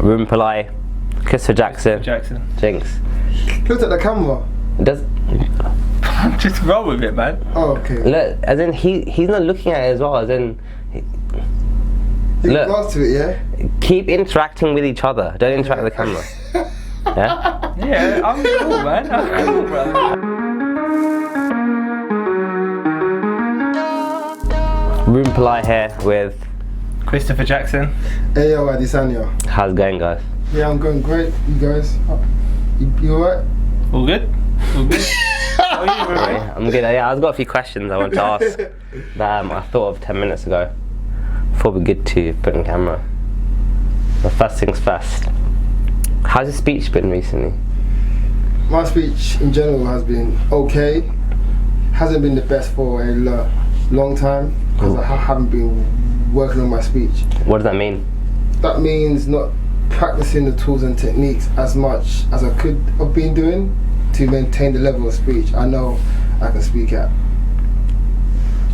Ruben Pillai, Christopher Jackson. Jinx. Look at the camera. Does just roll with it, man. Oh, okay. look, as in he's not looking at it as well. As in, You look, glass to it, yeah. keep interacting with each other. Don't interact with the camera. Yeah. Yeah, I'm cool, man. I'm cool, brother. Ruben Pillai here with. Christopher Jackson. Ayo and Ruban. How's it going, guys? Yeah, I'm going great. You guys, you alright? All good? All good? How are you, Ruben? Yeah, I'm good. Yeah, I've got a few questions I want to ask that I thought of 10 minutes ago. Thought it'd be good to put in camera. But first things first. How's your speech been recently? My speech in general has been okay. Hasn't been the best for a long time because I haven't been working on my speech. What does that mean? That means not practicing the tools and techniques as much as I could have been doing to maintain the level of speech I know I can speak at.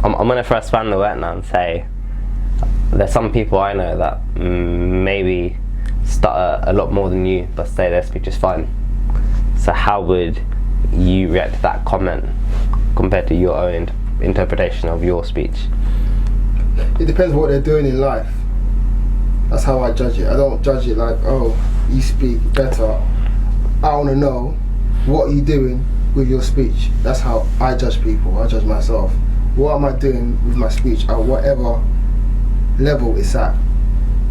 I'm going to first span the work now and say there's some people I know that maybe stutter a lot more than you but say their speech is fine. So how would you react to that comment compared to your own interpretation of your speech? It depends what they're doing in life. That's how I judge it. I don't judge it like, oh, you speak better. I want to know what you're doing with your speech. That's how I judge people. I judge myself. What am I doing with my speech at whatever level it's at?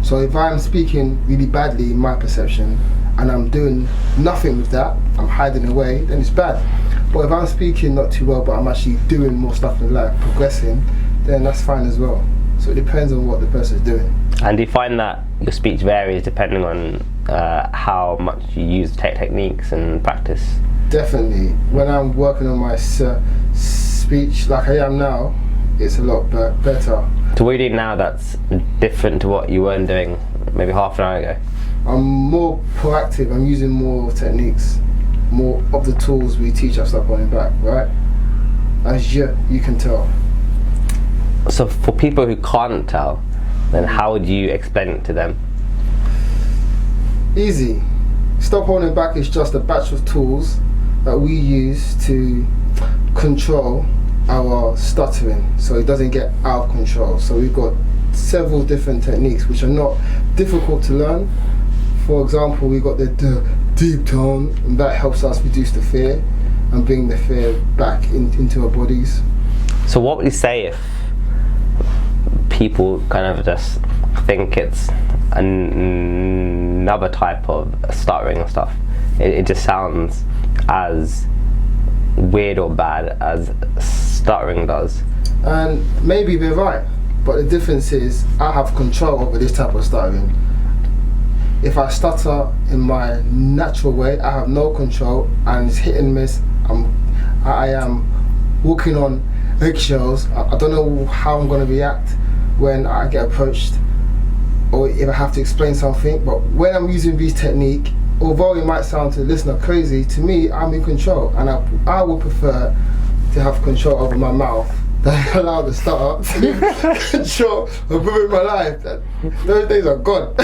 So if I'm speaking really badly in my perception and I'm doing nothing with that, I'm hiding away, then it's bad. But if I'm speaking not too well but I'm actually doing more stuff in life, progressing, then that's fine as well. So it depends on what the person's doing. And do you find that your speech varies depending on how much you use techniques and practice? Definitely. When I'm working on my speech like I am now, it's a lot better. So what are you doing now that's different to what you weren't doing maybe half an hour ago? I'm more proactive. I'm using more techniques, more of the tools we teach us up on and back, right? As you can tell. So for people who can't tell, then how would you explain it to them? Easy. Stop holding back is just a batch of tools that we use to control our stuttering so it doesn't get out of control. So we've got several different techniques which are not difficult to learn. For example, we've got the deep tone, and that helps us reduce the fear and bring the fear back into our bodies. So what would you say if people kind of just think it's another type of stuttering and stuff? It just sounds as weird or bad as stuttering does. And maybe they're right, but the difference is I have control over this type of stuttering. If I stutter in my natural way, I have no control and it's hit and miss. I am walking on eggshells. I don't know how I'm going to react when I get approached or if I have to explain something. But when I'm using this technique, although it might sound to the listener crazy, to me I'm in control, and I would prefer to have control over my mouth than allow the stutter to control of my life. Those days are gone.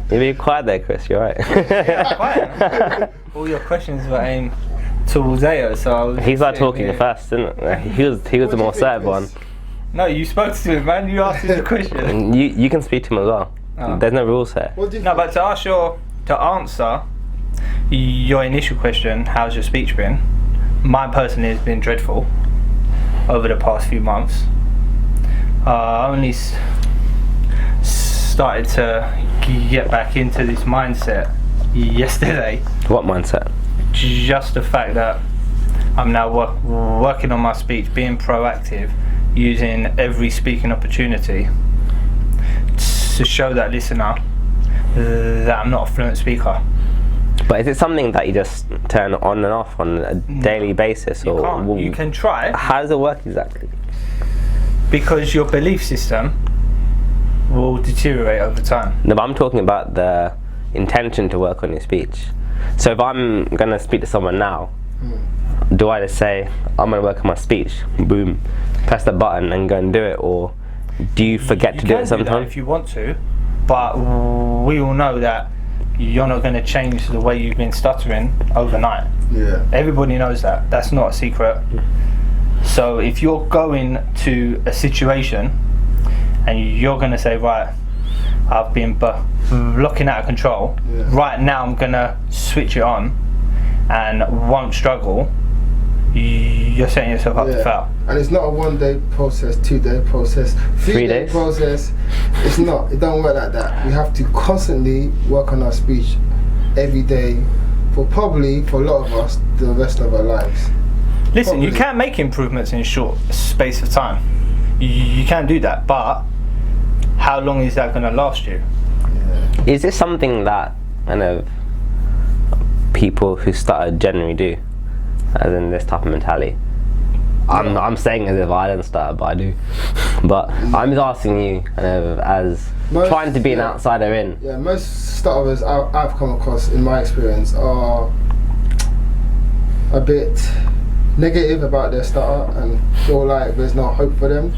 You're being quiet there, Chris, you're right. Yeah, quiet. All your questions were aimed towards Ayo, so He started talking first, didn't he? He was the more assertive one. No, you spoke to him, man. You asked him the question. You can speak to him as well. Oh. There's no rules here. What do you No, think? but to answer your initial question, how's your speech been? Mine personally has been dreadful over the past few months. I only started to get back into this mindset yesterday. What mindset? Just the fact that I'm now working on my speech, being proactive, using every speaking opportunity to show that listener that I'm not a fluent speaker. But is it something that you just turn on and off on a daily basis? You or can't. You can try. How does it work exactly? Because your belief system will deteriorate over time. No, but I'm talking about the intention to work on your speech. So if I'm going to speak to someone now, do I just say, I'm going to work on my speech, boom, press the button and go and do it? Or do you forget to do it sometimes? If you want to, but we all know that you're not going to change the way you've been stuttering overnight. Yeah. Everybody knows that. That's not a secret. So if you're going to a situation and you're going to say, right, I've been blocking out of control, right now I'm going to switch it on and won't struggle, you're setting yourself up to fail. And it's not a 1 day process, 2 day process, 3 day process. It's not. It don't work like that. We have to constantly work on our speech every day for a lot of us, the rest of our lives. Listen, you can make improvements in a short space of time. You can do that, but how long is that going to last you? Yeah. Is this something that kind of people who stutter generally do, as in this type of mentality? I'm saying as if I don't stutter, but I do. But I'm just asking you, kind of, as trying to be an outsider in. Yeah, most stutterers I've come across in my experience are a bit negative about their stutter and feel like there's no hope for them.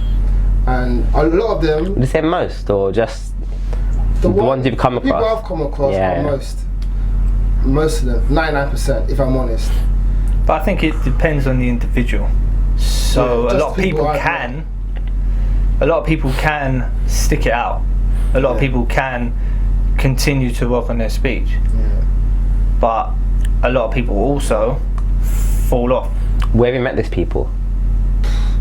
And a lot of them. Did you say most, or just the ones you've come across? People I've come across are most of them, 99%, if I'm honest. But I think it depends on the individual. So a lot of people can stick it out. A lot of people can continue to work on their speech. Yeah. But a lot of people also fall off. Where have you met these people?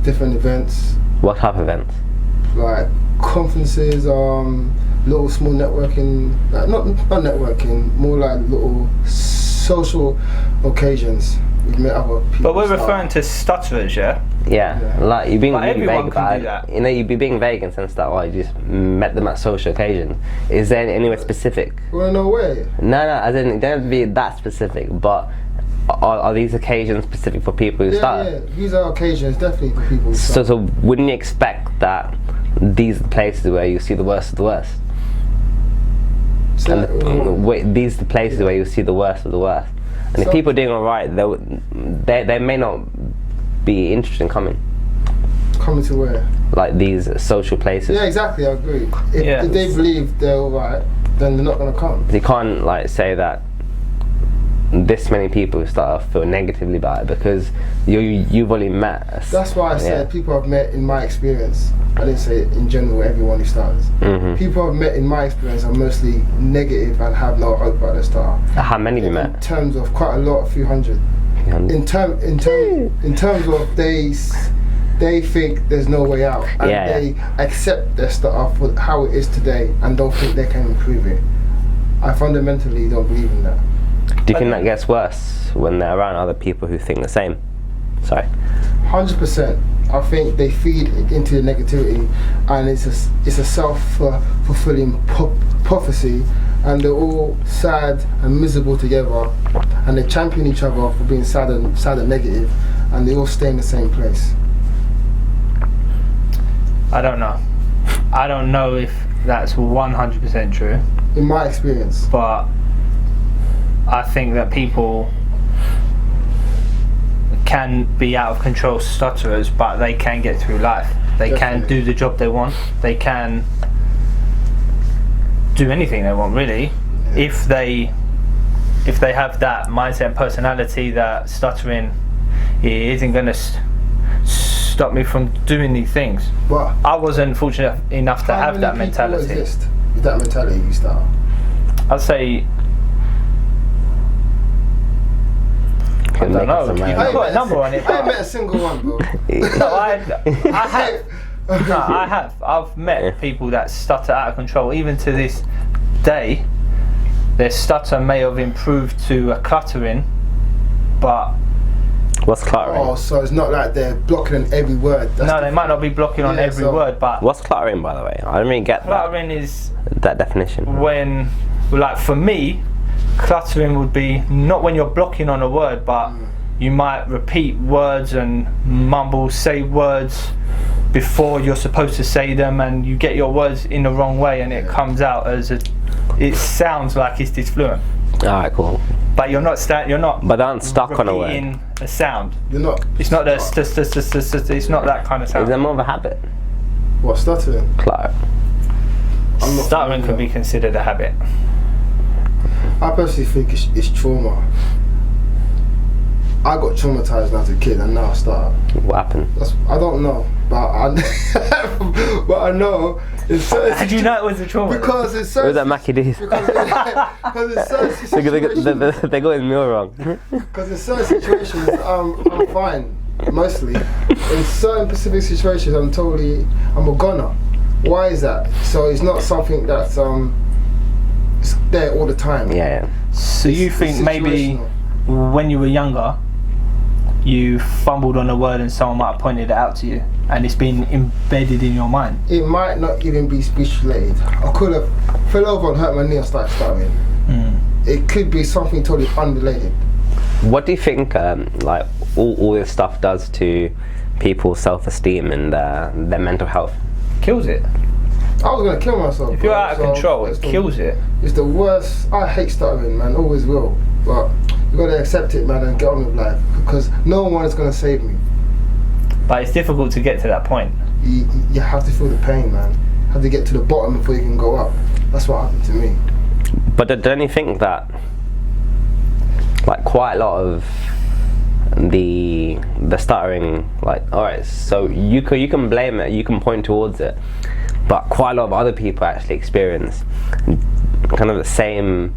Different events. What type of events? Like conferences, little small networking, like not networking, more like little social occasions. We've met other people. But we're referring to stutterers, yeah? Yeah, like you're being But really everyone vague can about do that. You know, you'd be being vague in the sense that, oh, you just met them at social occasions. Is there anywhere specific? You wanna know where? No, as in, it don't have to be that specific, but are these occasions specific for people who stutter? Yeah, these are occasions definitely for people who stutter. So wouldn't you expect that these are the places where you see the worst of the worst? So, These are the places where you see the worst of the worst. And if people are doing alright, they may not be interested in coming. coming to where? Like these social places. Yeah, exactly, I agree. If they believe they're alright, then they're not going to come. You can't like say that this many people who stutter feel negatively about it because you've only met us. That's why I said people I've met in my experience. I didn't say it in general everyone who stutters. People I've met in my experience are mostly negative and have no hope about their stutter. How many have you met? In terms of quite a lot, a few hundred. In terms of they think there's no way out and they accept their stutter for how it is today and don't think they can improve it. I fundamentally don't believe in that. Do you think that gets worse when they're around other people who think the same? Sorry. 100%. I think they feed into the negativity, and it's a self-fulfilling prophecy, and they're all sad and miserable together, and they champion each other for being sad and negative, and they all stay in the same place. I don't know. I don't know if that's 100% true. In my experience. But I think that people can be out of control stutterers, but they can get through life. They can do the job they want. They can do anything they want, really, if they have that mindset and personality that stuttering isn't going to stop me from doing these things. But I wasn't fortunate enough to have that mentality. Exist with that mentality you start? I'd say. I don't know. You can put a number on it. I ain't met a single one, bro. No, I have. No, I have. I've met people that stutter out of control. Even to this day, their stutter may have improved to a cluttering, but. What's cluttering? Oh, so it's not like they're blocking on every word. No, they might not be blocking on every word, but. What's cluttering, by the way? I don't really get cluttering is that definition. When, like for me, cluttering would be not when you're blocking on a word, but you might repeat words and mumble, say words before you're supposed to say them, and you get your words in the wrong way, and it comes out as it sounds like it's disfluent. Alright, cool. But you're not But they aren't stuck on a word. Repeating a sound. You're not. It's not it's not that kind of sound. Is there more of a habit? What, stuttering? Clutter. Stuttering could be considered a habit. personally think it's trauma. I got traumatized as a kid, and now I stutter. What happened? I don't know, but but I know it's certain. How do you know it was a trauma? Because it's It certain. was that Mackie D's. Because in certain situations, They got his meal wrong. because in certain situations, I'm fine mostly. In certain specific situations, I'm a goner. Why is that? So it's not something that's it's there all the time. Yeah. So you think maybe situational. when you were younger, you fumbled on a word and someone might have pointed it out to you, and it's been embedded in your mind? It might not even be speech related. I could have fell over and hurt my knee and started stuttering. It could be something totally unrelated. What do you think, like all this stuff does to people's self-esteem and their mental health? Kills it. I was gonna kill myself. If you're bro. out of So control, it's it the- kills it. It's the worst. I hate stuttering, man. Always will. But you gotta accept it, man, and get on with life. Because no one is gonna save me. But it's difficult to get to that point. You have to feel the pain, man. You have to get to the bottom before you can go up. That's what happened to me. But don't you think that, like, quite a lot of the stuttering, like, alright, so you can blame it, you can point towards it, but quite a lot of other people actually experience kind of the same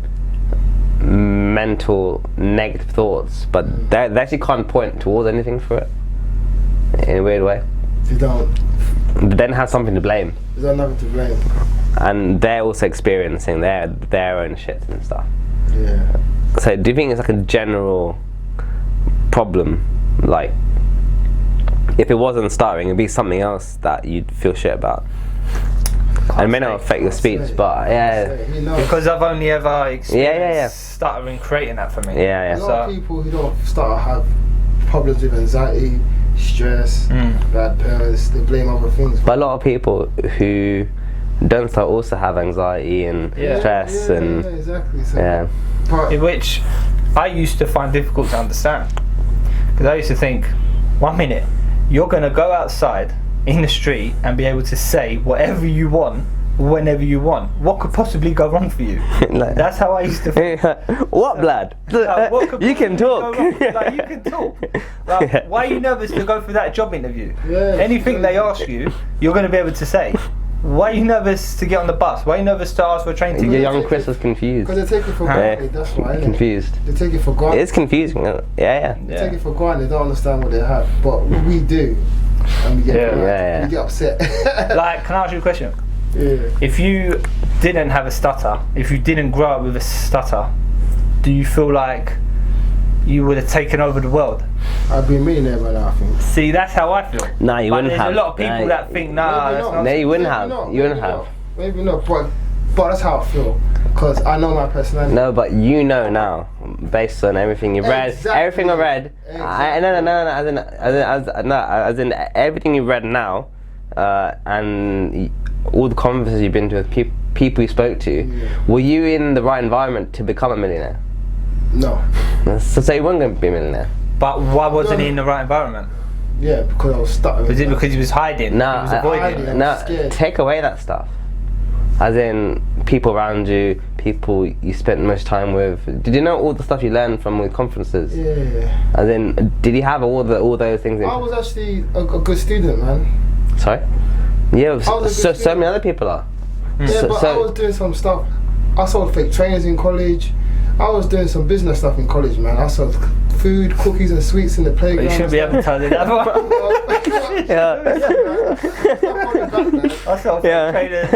mental negative thoughts, but they actually can't point towards anything for it in a weird way. They don't. They then have something to blame, There's nothing to blame. and they're also experiencing their own shit and stuff. Yeah. So do you think it's like a general problem? Like, if it wasn't stuttering, it'd be something else that you'd feel shit about. And it may not affect your speech, but yeah. You know, Because I've only ever experienced Yeah. stuttering creating that for me. Yeah, a yeah. lot of people who don't stutter have problems with anxiety, stress, bad parents. They blame other things. But a lot of people who don't stutter also have anxiety and stress and yeah, exactly. So, yeah. but In which I used to find difficult to understand. Because I used to think, 1 minute, you're going to go outside in the street and be able to say whatever you want, whenever you want. What could possibly go wrong for you? Like- That's how I used to think. What, blood? Like, what could You can possibly talk. go wrong? Like, you can talk. Like, Yeah. why are you nervous to go for that job interview? Yeah, Anything they ask you, you're going to be able to say. Why are you nervous to get on the bus? Why are you nervous to ask for a train Your ticket? young Chris was confused. because they take it for granted. That's why. Innit? Confused. They take it for granted. It's confusing. Yeah. They take it for granted. They don't understand what they have, but we do, and we get Yeah. we get upset. Like, can I ask you a question? Yeah. If you didn't have a stutter, if you didn't grow up with a stutter, do you feel like you would have taken over the world? I'd be a millionaire by now, I think. See, that's how I feel. Nah, you But wouldn't there's have. a lot of people Nah, that think, nah, Maybe that's not. not. No, you wouldn't Maybe have. not, You wouldn't maybe have. not. Maybe not, but that's how I feel. Because I know my personality. No, but you know now, based on everything you've read, Exactly. everything I read. Exactly. No, as in everything you've read now, and all the conversations you've been to with people you spoke to. Yeah. Were you in the right environment to become a millionaire? No. So you weren't going to be a millionaire. But why wasn't he in the right environment? Yeah, because I was stuttering. Was it because he was hiding? No, He was avoiding. I'm no. scared. Take away that stuff. As in people around you, people you spent most time with. Did you know all the stuff you learned from the conferences? Yeah. As in, did you have all those things? I was actually a good student, man. Sorry. Yeah. was a good So student. many other people are. Yeah, but I was doing some stuff. I sold fake trainers in college. I was doing some business stuff in college, man. I sold food, cookies and sweets in the But playground. you shouldn't be advertising that one. I saw Yeah. trainers.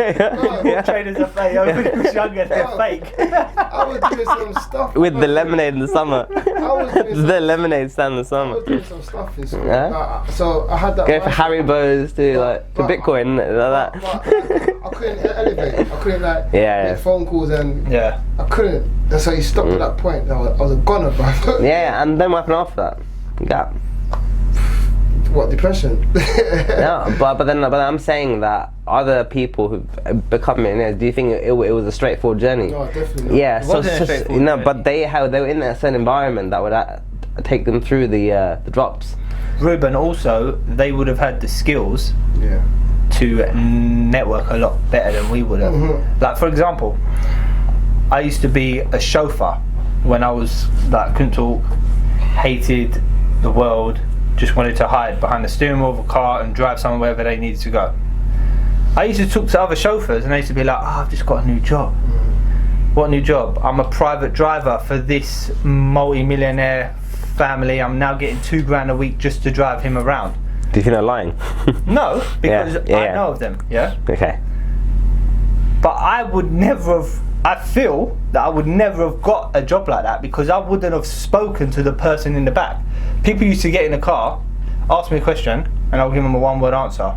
Yeah. Trainers are fake. When he was younger, they're fake. I was doing some stuff. With the lemonade in the summer. was doing The lemonade stand in the I summer. was doing some stuff in school. Yeah? So I had that. Go for mindset. Haribo's to like to but- Bitcoin like that. But I couldn't elevate. I couldn't Yeah. make phone calls and Yeah. I couldn't. And so he stopped at that point. I was a goner, bro. Yeah, and then what happened after that? Gap. What, depression? No, but I'm saying that other people who've become millionaires, do you think it was a straightforward journey? No, definitely not. Yeah, It wasn't a straightforward no, journey. but they were in a certain environment that would take them through the drops. Ruben also, they would have had the skills Yeah. to network a lot better than we would have. Mhm. Like, for example, I used to be a chauffeur when I was like couldn't talk, hated the world, just wanted to hide behind the steering wheel of a car and drive somewhere wherever they needed to go. I used to talk to other chauffeurs and they used to be like, I've just got a new job. What new job? I'm a private driver for this multi-millionaire family. I'm now getting $2,000 a week just to drive him around. Do you think they're lying? No, because I know of them, yeah? Okay. But I would never have, I feel that I would never have got a job like that because I wouldn't have spoken to the person in the back. People used to get in the car, ask me a question, and I'll give them a one-word answer.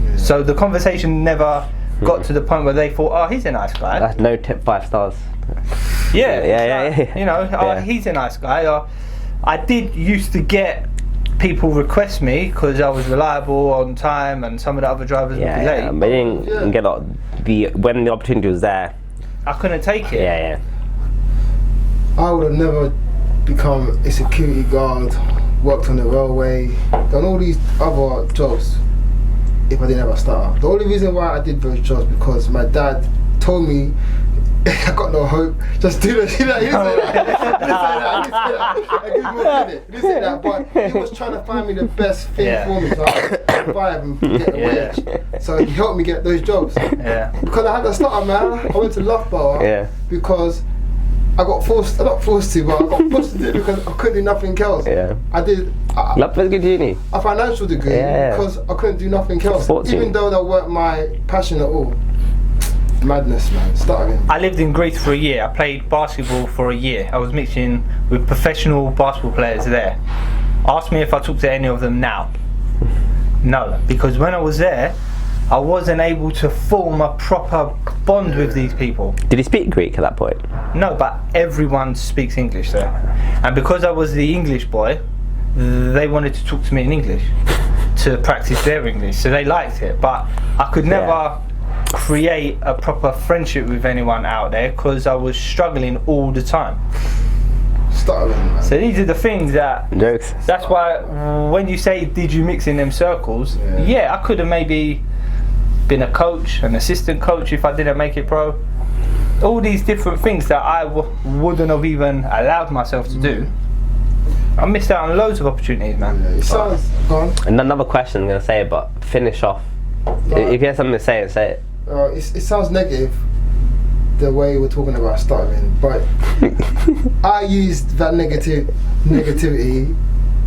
Yeah. So the conversation never got to the point where they thought, oh, he's a nice guy. That's no tip 5 stars. Yeah. You know, oh, he's a nice guy. Or, I did used to get people request me because I was reliable, on time, and some of the other drivers would be late. Yeah, but you didn't get when the opportunity was there. I couldn't take it. Yeah. I would have never become a security guard, worked on the railway, done all these other jobs if I didn't have a starter. The only reason why I did those jobs because my dad told me I got no hope. Just do it. He didn't say that. But he was trying to find me the best thing for me, so I could survive and get the wage. So he helped me get those jobs. Because I had a starter, man. I went to Loughborough because I got forced. Not forced to, but I got pushed to do it because I couldn't do nothing else. I did. Loughborough's good uni. A financial degree because I couldn't do nothing else. Even though that weren't my passion at all. Madness, man. Stuttering. I lived in Greece for a year. I played basketball for a year. I was mixing with professional basketball players there. Ask me if I talk to any of them now. No, because when I was there, I wasn't able to form a proper bond with these people. Did he speak Greek at that point? No, but everyone speaks English there. And because I was the English boy, they wanted to talk to me in English to practice their English. So they liked it, but I could never create a proper friendship with anyone out there because I was struggling all the time. Stuttering, man. So these are the things that jokes. That's why when you say did you mix in them circles, I could have maybe been a coach, an assistant coach if I didn't make it pro. All these different things that I wouldn't have even allowed myself to do. I missed out on loads of opportunities, man. It sounds gone. And another question I'm gonna say, but finish off. If you have something to say, say it. It sounds negative the way we're talking about stuttering, but I used that negativity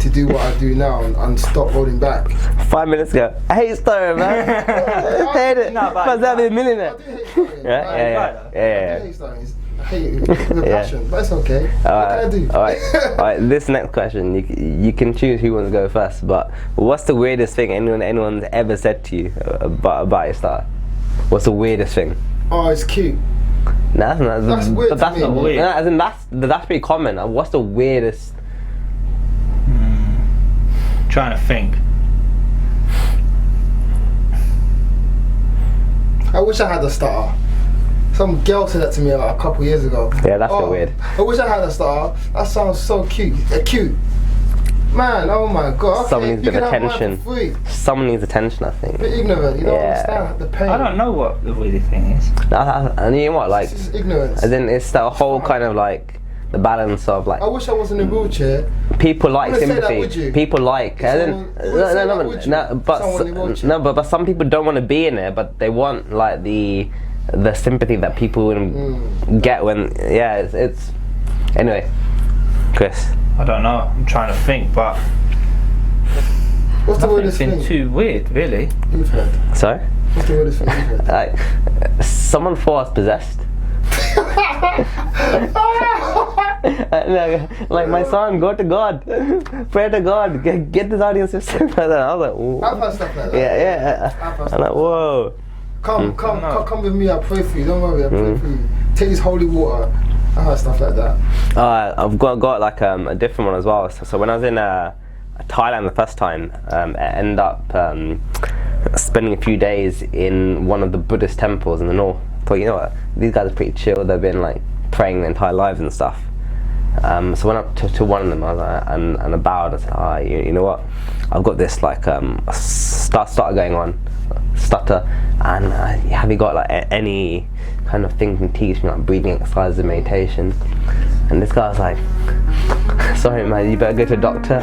to do what I do now and stop holding back. 5 minutes ago, I hate stuttering, man. I hate it. No, but I'll be a millionaire. I do hate stuttering. Yeah. I hate stuttering. I hate it with a passion, but it's okay. What can I do? Alright. This next question, you can choose who wants to go first. But what's the weirdest thing anyone's ever said to you about your stutter? What's the weirdest thing? Oh, it's cute. No, that's weird. But that's not weird. No, as in that's pretty common. What's the weirdest? Trying to think. I wish I had a stutter. Some girl said that to me like a couple years ago. Yeah, that's a bit weird. I wish I had a stutter. That sounds so cute. Cute. Man, oh my god. Okay, someone needs a bit of attention. Someone needs attention, I think. Bit ignorant, you don't understand the pain. I don't know what the weirdest thing is. And you know what, like, it's ignorance. And then it's that whole kind of like the balance of like. I wish I was in a wheelchair. People like sympathy. Say that, would you? People like. But some people don't want to be in it, but they want like the sympathy that people get when it's anyway. Chris. I don't know. I'm trying to think, but what's the weirdest thing? It's been too weird, really. You've heard. Sorry? What's the weirdest thing you've heard? Like, someone thought I was possessed. Like my son, go to God, pray to God, get this out of your system. I was like, ooh. I've had stuff like that. Yeah. I'm like, whoa. Come with me. I'll pray for you. Don't worry. I'll pray for you. Take this holy water. I had stuff like that. I've got like a different one as well. So when I was in Thailand the first time, I ended up spending a few days in one of the Buddhist temples in the north. But you know what? These guys are pretty chill. They've been like praying their entire lives and stuff. So I went up to one of them, I was like, and I bowed. I said, you know what? I've got this like stutter going on, stutter, and have you got like any kind of thing can teach me, like breathing exercises and meditation? And this guy was like, sorry man, you better go to a doctor.